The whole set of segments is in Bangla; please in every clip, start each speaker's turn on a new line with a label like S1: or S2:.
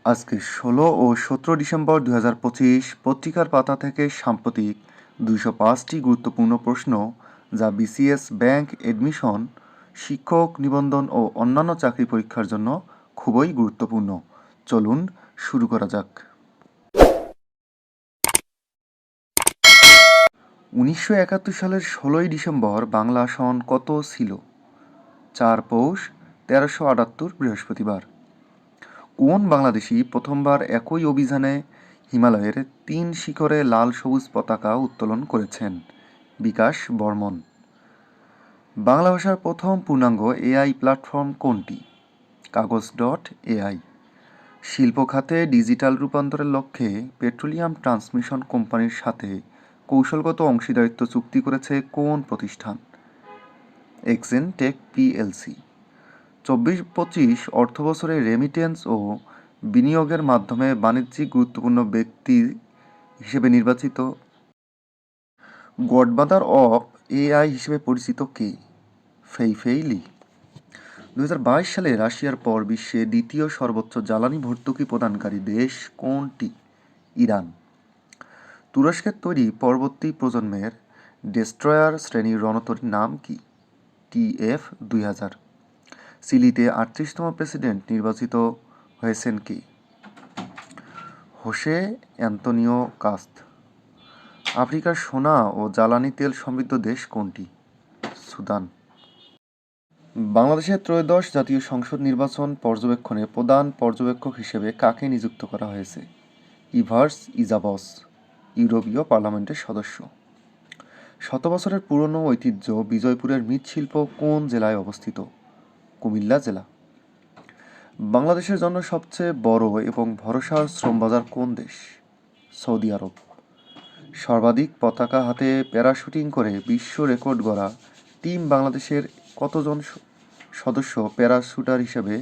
S1: আজকে ১৬ ও ১৭ ডিসেম্বর ২০২৫ পত্রিকার পাতা থেকে সাম্প্রতিক ২০৫টি গুরুত্বপূর্ণ প্রশ্ন যা বিসিএস ব্যাংক এডমিশন, শিক্ষক নিবন্ধন ও অন্যান্য চাকরি পরীক্ষার জন্য খুবই গুরুত্বপূর্ণ। চলুন শুরু করা যাক। ১৯৭১ সালের ১৬ই ডিসেম্বর বাংলা সন কত ছিল? ৪ পৌষ ১৩৭৮ বৃহস্পতিবার। কোন বাংলাদেশি প্রথমবার একই অভিযানে হিমালয়ের ৩ শিখরে লাল সবুজ পতাকা উত্তোলন করেছেন? বিকাশ বর্মন। বাংলা ভাষার প্রথম পূর্ণাঙ্গ এআই প্ল্যাটফর্ম কোনটি? কাগজ.এআই। শিল্প খাতে ডিজিটাল রূপান্তরের লক্ষ্যে পেট্রোলিয়াম ট্রান্সমিশন কোম্পানির সাথে কৌশলগত অংশীদারিত্ব চুক্তি করেছে কোন প্রতিষ্ঠান? এক্সেন টেক পিএলসি। ২৪-২৫ অর্থবছরে রেমিটেন্স ও বিনিয়োগের মাধ্যমে বাণিজ্যিক গুরুত্বপূর্ণ ব্যক্তি হিসেবে নির্বাচিত গডমাদার অফ এআই হিসেবে পরিচিত কে? ফেই-ফেই লি। ২০২২ সালে রাশিয়ার পর বিশ্বে দ্বিতীয় সর্বোচ্চ জ্বালানি ভর্তুকি প্রদানকারী দেশ কোনটি? ইরান। তুরস্কের তৈরি পরবর্তী প্রজন্মের ডেস্ট্রয়ার শ্রেণীর রণতরীর নাম কি? TF-২০০০। চিলিতে ৩৮তম প্রেসিডেন্ট নির্বাচিত হয়েছেন কে? Jose Antonio কাস্ত। আফ্রিকার সোনা ও জ্বালানি তেল সমৃদ্ধ দেশ কোনটি? সুদান। বাংলাদেশের ত্রয়োদশ জাতীয় সংসদ নির্বাচন পর্যবেক্ষণে প্রধান পর্যবেক্ষক হিসেবে কাকে নিযুক্ত করা হয়েছে? ইভার্স ইজাবস, ইউরোপীয় পার্লামেন্টের সদস্য। শত বছরের পুরনো ঐতিহ্য বিজয়পুরের মৃৎশিল্প কোন জেলায় অবস্থিত? কুমিল্লা জেলা। বাংলাদেশের জন্য সবচেয়ে বড় এবং ভরসার শ্রমবাজার কোন দেশ? সৌদি আরব। সর্বাধিক পতাকা হাতে প্যারাশুটিং করে বিশ্ব রেকর্ড গড়া টিম বাংলাদেশের কতজন সদস্য প্যারাশুটার হিসেবে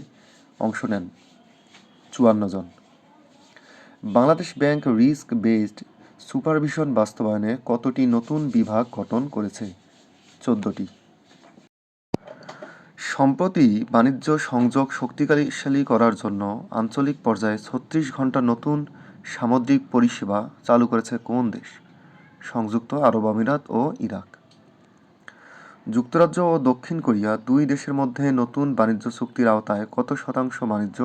S1: অংশ নেন? ৫৪ জন। Bangladesh bank risk based supervision বাস্তবায়নে কতটি নতুন বিভাগ গঠন করেছে? ১৪টি। সম্প্রতি বাণিজ্য সংযোগ শক্তিশালী করার জন্য আঞ্চলিক পর্যায়ে ৩৬ ঘণ্টা নতুন সামুদ্রিক পরিষেবা চালু করেছে কোন দেশ? সংযুক্ত আরব আমিরাত ও ইরাক। যুক্তরাজ্য ও দক্ষিণ কোরিয়া দুই দেশের মধ্যে নতুন বাণিজ্য চুক্তির আওতায় কত শতাংশ বাণিজ্য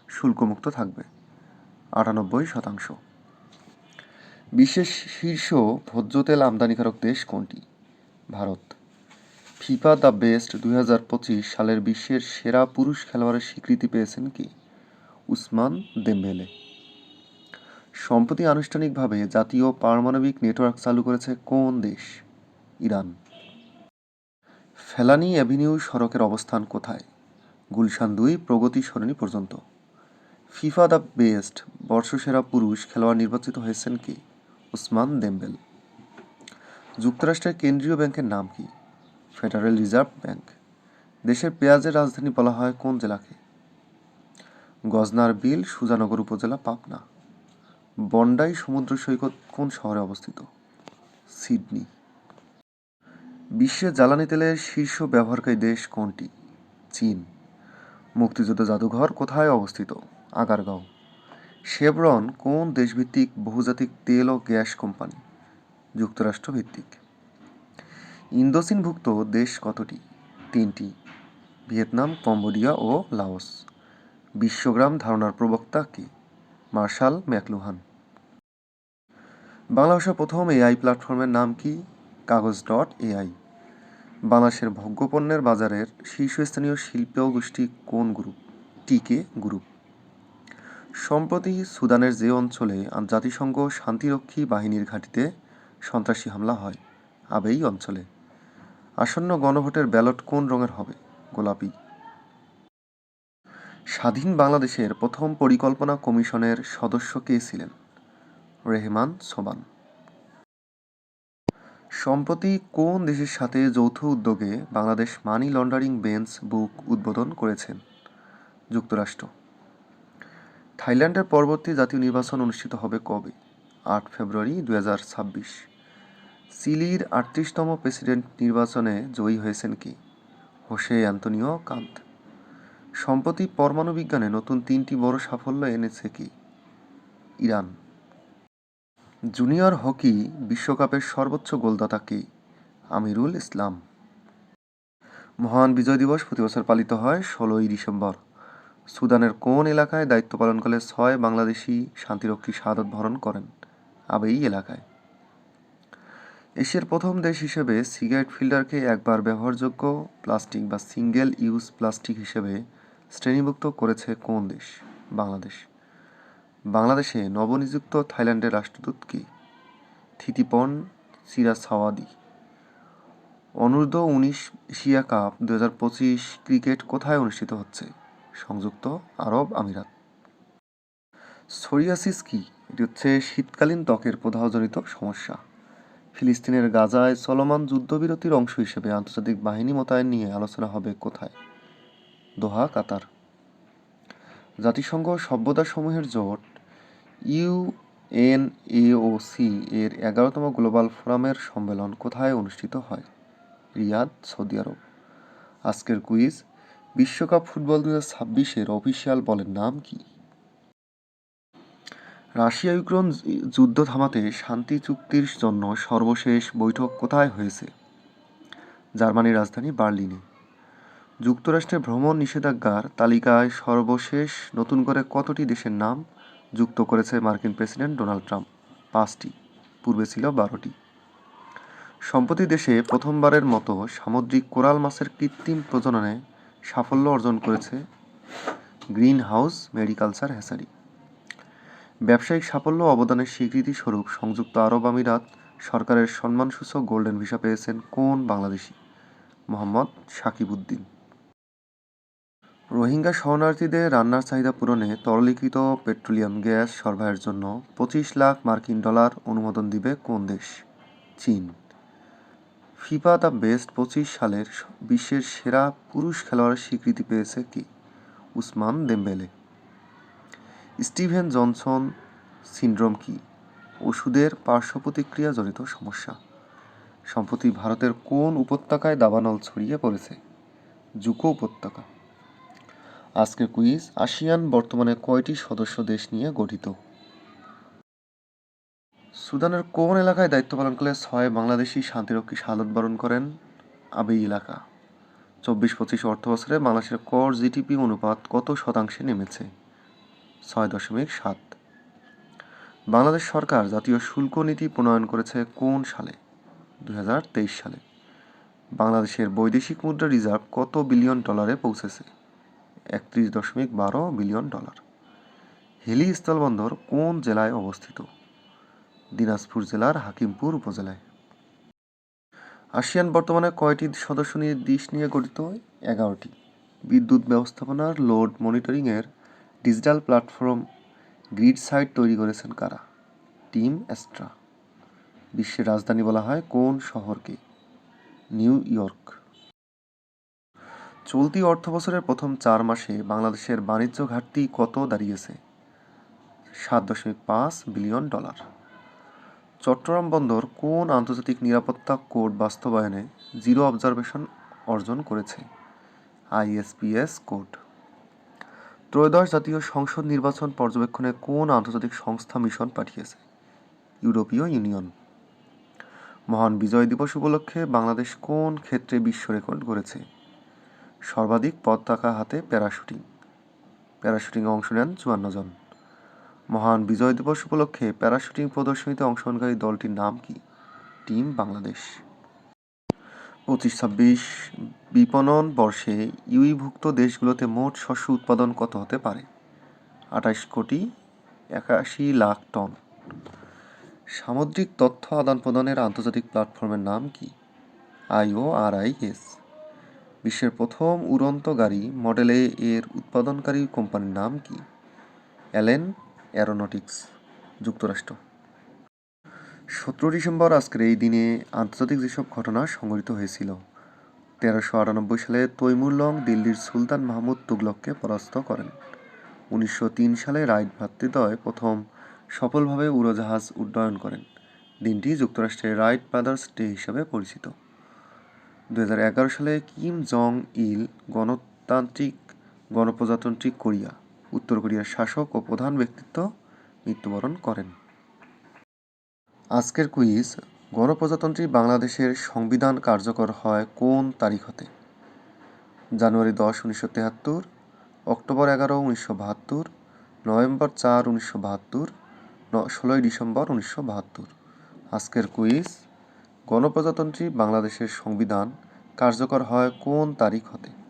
S1: শুল্কমুক্ত থাকবে? ৯৮%। বিশ্বের শীর্ষ ভোজ্য তেল আমদানিকারক দেশ কোনটি? ভারত। ফিফা দ্য বেস্ট ২০২৫ সালের বিশ্বের সেরা পুরুষ খেলোয়াড়ের স্বীকৃতি পেয়েছেন কে? উসমান দেমবেলে। সম্প্রতি আনুষ্ঠানিকভাবে জাতীয় পারমাণবিক নেটওয়ার্ক চালু করেছে কোন দেশ? ইরান। ফেলানী অ্যাভিনিউ সড়কের অবস্থান কোথায়? গুলশান ২ প্রগতি সরণি পর্যন্ত। ফিফা দ্য বেস্ট বর্ষসেরা পুরুষ খেলোয়াড় নির্বাচিত হয়েছেন কে? উসমান দেমবেল। যুক্তরাষ্ট্রের কেন্দ্রীয় ব্যাংকের নাম কি? Federal reserve bank. দেশের পেঁয়াজের রাজধানী বলা হয় কোন জেলাকে? গজনার বিল, সুজানগর উপজেলা, পাবনা। বন্ডাই সমুদ্র সৈকত কোন শহরে অবস্থিত? সিডনি। বিশ্বে জ্বালানি তেলের শীর্ষ ব্যবহারকারী দেশ কোনটি? চীন। মুক্তিযুদ্ধ জাদুঘর কোথায় অবস্থিত? আগারগাঁও। শেভরন কোন দেশভিত্তিক বহুজাতিক তেল ও গ্যাস কোম্পানি? যুক্তরাষ্ট্র ভিত্তিক। ইন্দোচীনভুক্ত দেশ কতটি? ৩টি। ভিয়েতনাম, কম্বোডিয়া ও লাওস। বিশ্বগ্রাম ধারণার প্রবক্তা কে? Martial McLuhan. বাংলা ভাষার প্রথম এআই প্ল্যাটফর্মের নাম কি? কাগজ.এআই। বাংলাদেশের ভোগ্যপণ্যের বাজারের শীর্ষস্থানীয় শিল্প গোষ্ঠী কোন গ্রুপ? টিকে গ্রুপ। সম্প্রতি সুদানের যে অঞ্চলে জাতিসংঘ শান্তিরক্ষী বাহিনীর ঘাঁটিতে সন্ত্রাসী হামলা হয়, আবেই অঞ্চলে। আসন্ন গণভোটের ব্যালট কোন রঙের হবে? গোলাপি। স্বাধীন বাংলাদেশের প্রথম পরিকল্পনা কমিশনের সদস্য কে ছিলেন? রেহমান সোবান। সম্প্রতি কোন দেশের সাথে যৌথ উদ্যোগে বাংলাদেশ মানি লন্ডারিং বেঞ্চ বুক উদ্বোধন করেছেন? যুক্তরাষ্ট্র। থাইল্যান্ডের পরবর্তী জাতীয় নির্বাচন অনুষ্ঠিত হবে কবে? ৮ ফেব্রুয়ারি ২০২৬। চিলির ৩৮তম প্রেসিডেন্ট নির্বাচনে জয়ী হয়েছেন কে? Jose Antonio কাস্ত। সম্প্রতি পরমাণু বিজ্ঞানে নতুন 3টি বড় সাফল্য এনেছে কি? ইরান। জুনিয়র হকি বিশ্বকাপের সর্বোচ্চ গোলদাতা কে? আমিরুল ইসলাম। মহান বিজয় দিবস প্রতি বছর পালিত হয় 16ই ডিসেম্বর। সুদানের কোন এলাকায় দায়িত্ব পালনকালে 6 বাংলাদেশি শান্তিরক্ষী শাহাদাত বরণ করেন? আবেই এলাকায়। এশিয়ার প্রথম দেশ হিসেবে সিগারেট ফিল্টারকে একবার ব্যবহারযোগ্য প্লাস্টিক বা সিঙ্গেল ইউজ প্লাস্টিক হিসেবে শ্রেণীভুক্ত করেছে কোন দেশ? বাংলাদেশ। বাংলাদেশে নবনিযুক্ত থাইল্যান্ডের রাষ্ট্রদূত কে? থিতিপন চিরাসাওয়াদি। অনূর্ধ্ব-19 এশিয়া কাপ 2025 ক্রিকেট কোথায় অনুষ্ঠিত হচ্ছে? সংযুক্ত আরব আমিরাত। সোরিয়াসিস কি? এটি হচ্ছে শীতকালীন ত্বকের প্রদাহজনিত সমস্যা। ফিলিস্তিনের গাজায় চলমান যুদ্ধবিরতির অংশ হিসেবে আন্তর্জাতিক বাহিনী মোতায়েন নিয়ে আলোচনা হবে কোথায়? দোহা, কাতার। জাতিসংঘ সভ্যতাসমূহের জোট ইউএনএওসি এর 11তম গ্লোবাল ফোরামের সম্মেলন কোথায় অনুষ্ঠিত হয়? রিয়াদ, সৌদি আরব। আজকের কুইজ, বিশ্বকাপ ফুটবল 2026-এর অফিসিয়াল বলের নাম কি? রাশিয়া ইউক্রেন যুদ্ধ থামাতে শান্তি চুক্তির জন্য সর্বশেষ বৈঠক কোথায় হয়েছে? জার্মানির রাজধানী বার্লিনে। যুক্তরাষ্ট্রে ভ্রমণ নিষেধাজ্ঞার তালিকায় সর্বশেষ নতুন করে কতটি দেশের নাম যুক্ত করেছে মার্কিন প্রেসিডেন্ট ডোনাল্ড ট্রাম্প? 5টি, পূর্বে ছিল 12টি। সম্প্রতি দেশে প্রথমবারের মতো সামুদ্রিক কোরাল মাছের কৃত্রিম প্রজননে সাফল্য অর্জন করেছে গ্রিন হাউস মেরিকালচার হ্যাচারি। ব্যবসায়িক সাফল্য ও অবদানের স্বীকৃতি স্বরূপ সংযুক্ত আরব আমিরাত সরকারের সম্মানসূচক গোল্ডেন ভিসা পেয়েছেন কোন বাংলাদেশি? মোহাম্মদ সাকিব উদ্দিন। রোহিঙ্গা শরণার্থীদের রান্নার চাহিদা পূরণে তরলীকৃত পেট্রোলিয়াম গ্যাস সরবরাহের জন্য 25 লাখ মার্কিন ডলার অনুমোদন দিবে কোন দেশ? চীন। ফিফা দ্য বেস্ট 25 সালের বিশ্বের সেরা পুরুষ খেলোয়াড়ের স্বীকৃতি পেয়েছে কে? Ousmane Dembele. Steven Johnson syndrome কি? ওষুধের পার্শ্বপ্রতিক্রিয়াজনিত সমস্যা। সম্প্রতি ভারতের কোন উপত্যকায় দাবানল ছড়িয়ে পড়েছে? জুকো উপত্যকা। আজকের কুইজ, আসিয়ান বর্তমানে কয়টি সদস্য দেশ নিয়ে গঠিত? সুদানের কোন এলাকায় দায়িত্ব পালনকালে 6 বাংলাদেশি শান্তিরক্ষী শাহাদাত বরণ করেন? আবেই এলাকা। 24-25 অর্থবছরে বাংলাদেশের কর জিডিপি অনুপাত কত শতাংশে নেমেছে? 6.7। বাংলাদেশ সরকার জাতীয় শুল্ক নীতি প্রণয়ন করেছে কোন সালে? 2023 সালে। বাংলাদেশের বৈদেশিক মুদ্রা রিজার্ভ কত বিলিয়ন ডলারে পৌঁছেছে? 31.12 বিলিয়ন ডলার। হিলি স্থলবন্দর কোন জেলায় অবস্থিত? দিনাজপুর জেলার হাকিমপুর উপজেলায়। আসিয়ান বর্তমানে কয়টি সদস্য নিয়ে দেশ নিয়ে গঠিত? 11টি। বিদ্যুৎ ব্যবস্থাপনার লোড মনিটরিংয়ের ডিজিটাল প্ল্যাটফর্ম গ্রিড সাইট তৈরি করেছেন কারা? Team Astra. বিশ্বের রাজধানী বলা হয় কোন শহরকে? New York. চলতি অর্থবছরের প্রথম 4 মাসে বাংলাদেশের বাণিজ্য ঘাটতি কত দাঁড়িয়েছে? 7.5 বিলিয়ন ডলার। চট্টগ্রাম বন্দর কোন আন্তর্জাতিক নিরাপত্তা কোড বাস্তবায়নে জিরো অবজারভেশন অর্জন করেছে? ISPS code. ত্রয়োদশ জাতীয় সংসদ নির্বাচন পর্যবেক্ষণে কোন আন্তর্জাতিক সংস্থা মিশন পাঠিয়েছে? ইউরোপীয় ইউনিয়ন। মহান বিজয় দিবস উপলক্ষে বাংলাদেশ কোন ক্ষেত্রে বিশ্ব রেকর্ড গড়েছে? সর্বাধিক পতাকা হাতে প্যারাশুটিংয়ে অংশ নেন 54 জন। মহান বিজয় দিবস উপলক্ষে প্যারাশুটিং প্রদর্শনীতে অংশগ্রহণকারী দলটির নাম কি? টিম বাংলাদেশ। 25-26 বিপণন বর্ষে ইউইভুক্ত দেশগুলোতে মোট শস্য উৎপাদন কত হতে পারে? 28,81,00,000 টন। সামুদ্রিক তথ্য আদান-প্রদানের আন্তর্জাতিক প্ল্যাটফর্মের নাম কি? IORIS। বিশ্বের প্রথম উড়ন্ত গাড়ি মডেল এ এর উৎপাদনকারী কোম্পানির নাম কি? অ্যালেন অ্যারোনটিক্স, যুক্তরাষ্ট্র। 17 ডিসেম্বর আজকের এই দিনে আন্তর্জাতিক যেসব ঘটনা সংঘটিত হয়েছিল: 1398 সালে তৈমুর লং দিল্লির সুলতান মাহমুদ তুগলককে পরাস্ত করেন। 1903 সালে রাইট ভ্রাতৃদ্বয় প্রথম সফলভাবে উড়োজাহাজ উড্ডয়ন করেন। দিনটি যুক্তরাষ্ট্রের রাইট ব্রাদার্স ডে হিসাবে পরিচিত। 2011 সালে কিম জং ইল গণতান্ত্রিক গণপ্রজাতন্ত্রী কোরিয়া। উত্তর কোরিয়ার শাসক ও প্রধান ব্যক্তিত্ব মৃত্যুবরণ করেন। আজকের কুইজ, গণপ্রজাতন্ত্রী বাংলাদেশের সংবিধান কার্যকর হয় কোন তারিখ হতে? জানুয়ারি 10, 1973, অক্টোবর 11, 1972, নভেম্বর 4, 1972, 16ই ডিসেম্বর 1972। আজকের কুইজ, গণপ্রজাতন্ত্রী বাংলাদেশের সংবিধান কার্যকর হয় কোন তারিখ হতে?